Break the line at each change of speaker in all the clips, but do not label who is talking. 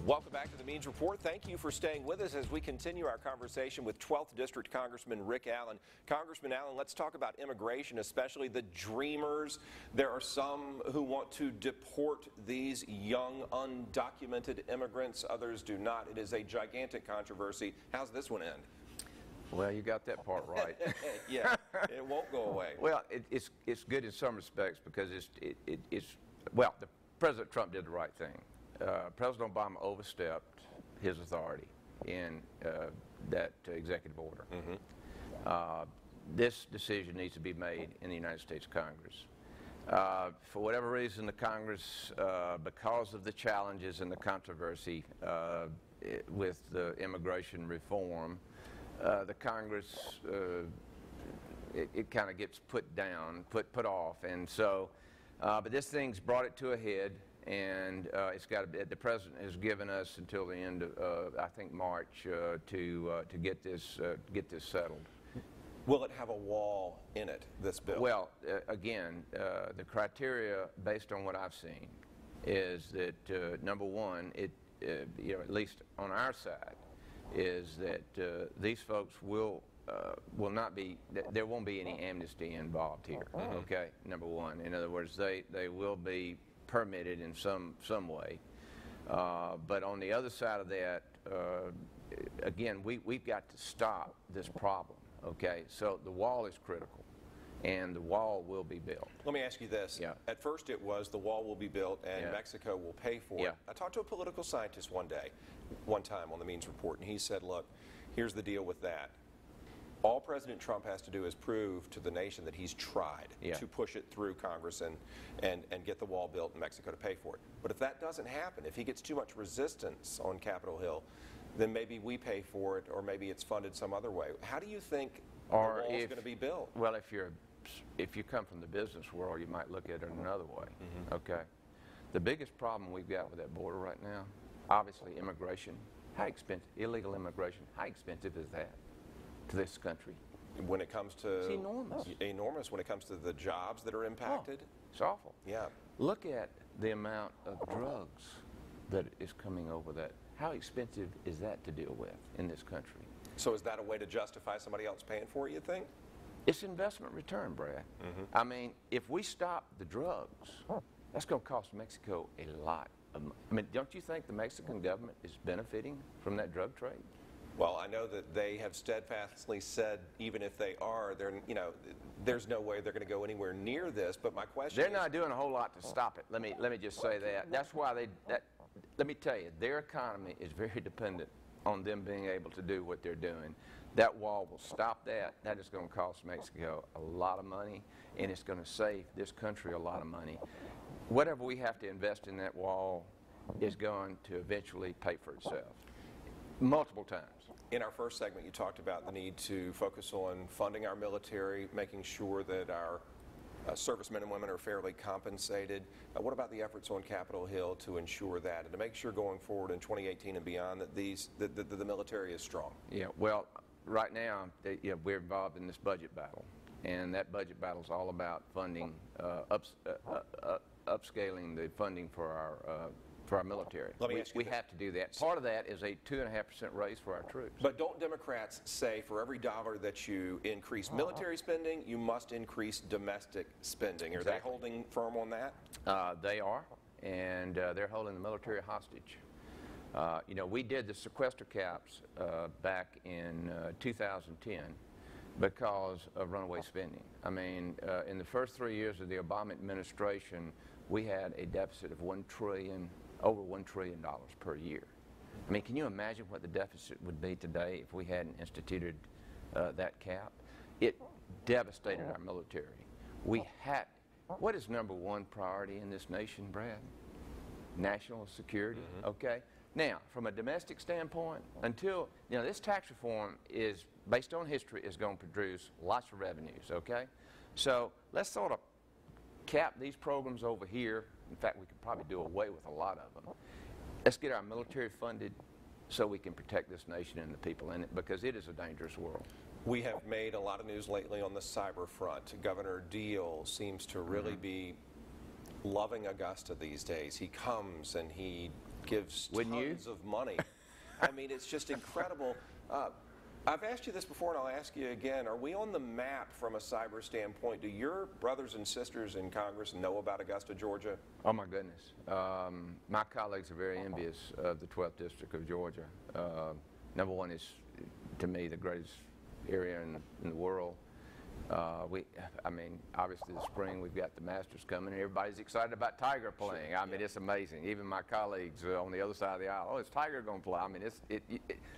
Welcome back to the Means Report. Thank you for staying with us as we continue our conversation with 12th District Congressman Rick Allen. Congressman Allen, let's talk about immigration, especially the dreamers. There are some who want to deport these young, undocumented immigrants. Others do not. It is a gigantic controversy. How's this one end?
Well, you got that part right.
Yeah, it won't go away.
Well, it's good in some respects because well, President Trump did the right thing. President Obama overstepped his authority in that executive order. This decision needs to be made in the United States Congress. For whatever reason, the Congress, because of the challenges and the controversy with the immigration reform, the Congress, it kind of gets put down, put off, and so, but this thing's brought it to a head. And it's got to be, the president has given us until the end of, I think, March to get this settled.
Will it have a wall in it, this bill?
Well, again, the criteria, based on what I've seen, is that number one, at least on our side, is that these folks will not be. There won't be any amnesty involved here. Okay, number one. In other words, they will be permitted in some way, but on the other side of that, again, we've got to stop this problem. Okay, so the wall is critical, and the wall will be built.
Let me ask you this.
Yeah.
At first it was the wall will be built and Mexico will pay for it. I talked to a political scientist one time on the Means Report, and he said, look, here's the deal with that. All President Trump has to do is prove to the nation that he's tried to push it through Congress and get the wall built and Mexico to pay for it. But if that doesn't happen, if he gets too much resistance on Capitol Hill, then maybe we pay for it, or maybe it's funded some other way. How do you think the wall is going to be built?
Well, if you come from the business world, you might look at it another way. Okay, the biggest problem we've got with that border right now, obviously, immigration. How expensive? Illegal immigration. How expensive is that to this country?
When it comes to...
It's enormous.
Enormous when it comes to the jobs that are impacted.
Oh, it's awful.
Yeah.
Look at the amount of drugs that is coming over that. How expensive is that to deal with in this country?
So is that a way to justify somebody else paying for it, you think?
It's investment return, Brad. I mean, if we stop the drugs, that's going to cost Mexico a lot of money. I mean, don't you think the Mexican government is benefiting from that drug trade?
Well, I know that they have steadfastly said, even if they are, there's no way they're going to go anywhere near this. But my question
is, they're not doing a whole lot to stop it. Let me just say that. That's why let me tell you, their economy is very dependent on them being able to do what they're doing. That wall will stop that. That is going to cost Mexico a lot of money, and it's going to save this country a lot of money. Whatever we have to invest in that wall is going to eventually pay for itself. Multiple times.
In our first segment, you talked about the need to focus on funding our military, making sure that our servicemen and women are fairly compensated. What about the efforts on Capitol Hill to ensure that and to make sure going forward in 2018 and beyond that the military is strong? Yeah,
well, right now we're involved in this budget battle, and that budget battle is all about funding, upscaling the funding for our military. We have to do that. Part of that is a 2.5% raise for our troops.
But don't Democrats say for every dollar that you increase military spending, you must increase domestic spending? Are they holding firm on that?
They are, and they're holding the military hostage. We did the sequester caps back in 2010 because of runaway spending. I mean, in the first 3 years of the Obama administration, we had a deficit of over $1 trillion per year. I mean, can you imagine what the deficit would be today if we hadn't instituted that cap? It devastated our military. What is number one priority in this nation, Brad? National security, okay? Now, from a domestic standpoint, until, this tax reform is, based on history, is going to produce lots of revenues, okay? So let's sort of cap these programs over here. In fact, we could probably do away with a lot of them. Let's get our military funded so we can protect this nation and the people in it, because it is a dangerous world.
We have made a lot of news lately on the cyber front. Governor Deal seems to really be loving Augusta these days. He comes and he gives
Wouldn't you?
tons of money. I mean, it's just incredible. I've asked you this before, and I'll ask you again. Are we on the map from a cyber standpoint? Do your brothers and sisters in Congress know about Augusta, Georgia?
Oh, my goodness. My colleagues are very envious of the 12th District of Georgia. Number one is, to me, the greatest area in the world. I mean, obviously this spring we've got the Masters coming, and everybody's excited about Tiger playing. Sure. I mean, it's amazing. Even my colleagues on the other side of the aisle, oh, is Tiger going to play? I mean,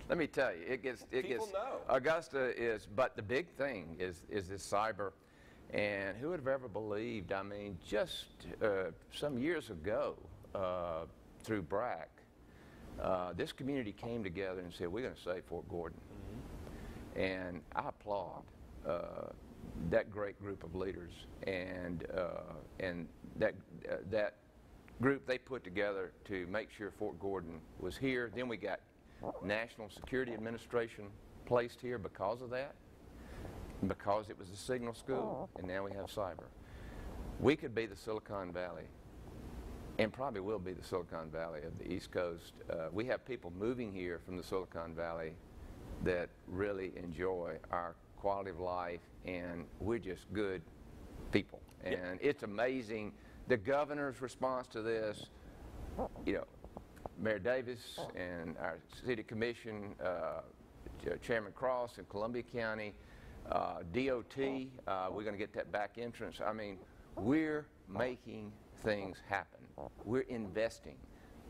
let me tell you, it gets.
People know.
Augusta is, but the big thing is this cyber, and who would have ever believed? I mean, just some years ago, through BRAC, this community came together and said, we're going to save Fort Gordon, and I applaud that great group of leaders, and that group they put together to make sure Fort Gordon was here. Then we got National Security Administration placed here because of that, because it was a signal school, and now we have cyber. We could be the Silicon Valley, and probably will be the Silicon Valley of the East Coast. We have people moving here from the Silicon Valley that really enjoy our quality of life, and we're just good people. And it's amazing the governor's response to this. You know, Mayor Davis and our city commission, Chairman Cross in Columbia County, DOT, we're going to get that back entrance. I mean, we're making things happen. We're investing.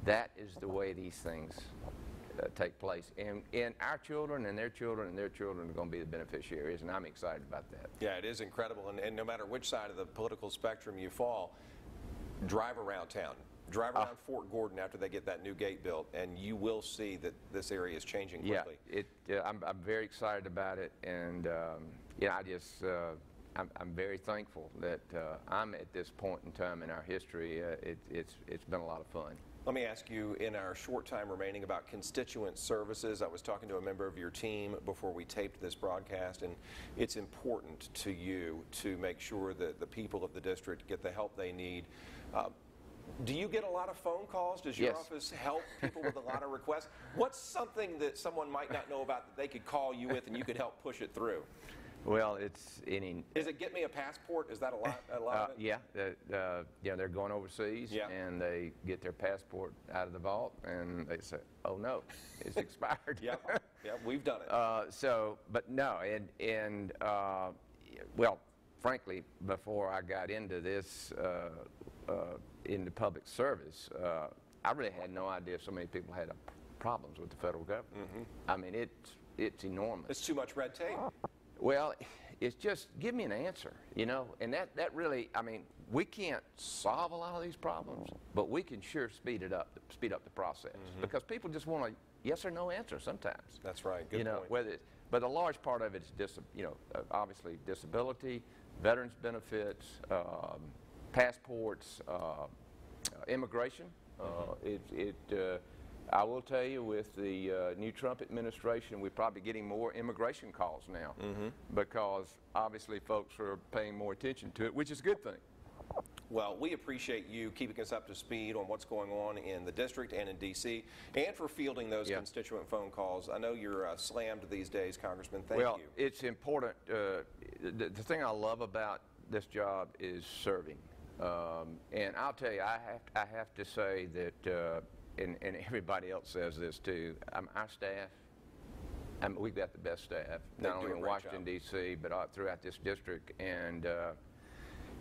That is the way these things take place, and our children and their children and their children are going to be the beneficiaries, and I'm excited about that.
Yeah, it is incredible, and no matter which side of the political spectrum you fall, drive around town. Drive around Fort Gordon after they get that new gate built, and you will see that this area is changing quickly.
Yeah, I'm very excited about it, and yeah, I'm very thankful that I'm at this point in time in our history. It's been a lot of fun.
Let me ask you, in our short time remaining, about constituent services. I was talking to a member of your team before we taped this broadcast, and it's important to you to make sure that the people of the district get the help they need. Do you get a lot of phone calls? Does your office help people with a lot of requests? What's something that someone might not know about that they could call you with and you could help push it through?
Well, it's any.
Is it get me a passport? Is that a lot of it?
Yeah, they're going overseas, and they get their passport out of the vault, and they say, "Oh no, it's expired."
Yeah, we've done it.
But no, and well, frankly, before I got into this, into public service, I really had no idea so many people had problems with the federal government. I mean, it's enormous.
It's too much red tape.
Well, it's just give me an answer, you know, and that really, I mean, we can't solve a lot of these problems, but we can sure speed up the process, because people just want a yes or no answer sometimes.
That's right. Good point.
Whether but a large part of it is obviously disability, veterans benefits, passports, immigration. I will tell you, with the new Trump administration, we're probably getting more immigration calls now, because obviously folks are paying more attention to it, which is a good thing.
Well, we appreciate you keeping us up to speed on what's going on in the district and in D.C., and for fielding those constituent phone calls. I know you're slammed these days, Congressman. Thank you.
Well, it's important. The thing I love about this job is serving. And I'll tell you, I have to say that, and everybody else says this too, our staff, we've got the best staff, not only in Washington, D.C., but throughout this district. And,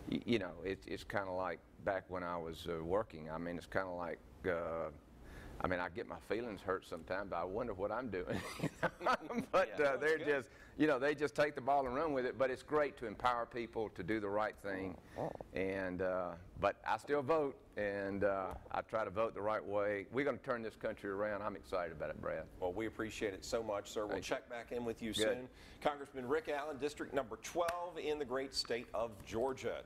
you know, it's kind of like back when I was working. I mean, it's kind of like, I mean, I get my feelings hurt sometimes, but I wonder what I'm doing. But they're just, you know, they just take the ball and run with it. But it's great to empower people to do the right thing. And but I still vote, and I try to vote the right way. We're going to turn this country around. I'm excited about it, Brad.
Well, we appreciate it so much, sir. We'll check back in with you soon. Congressman Rick Allen, District number 12 in the great state of Georgia.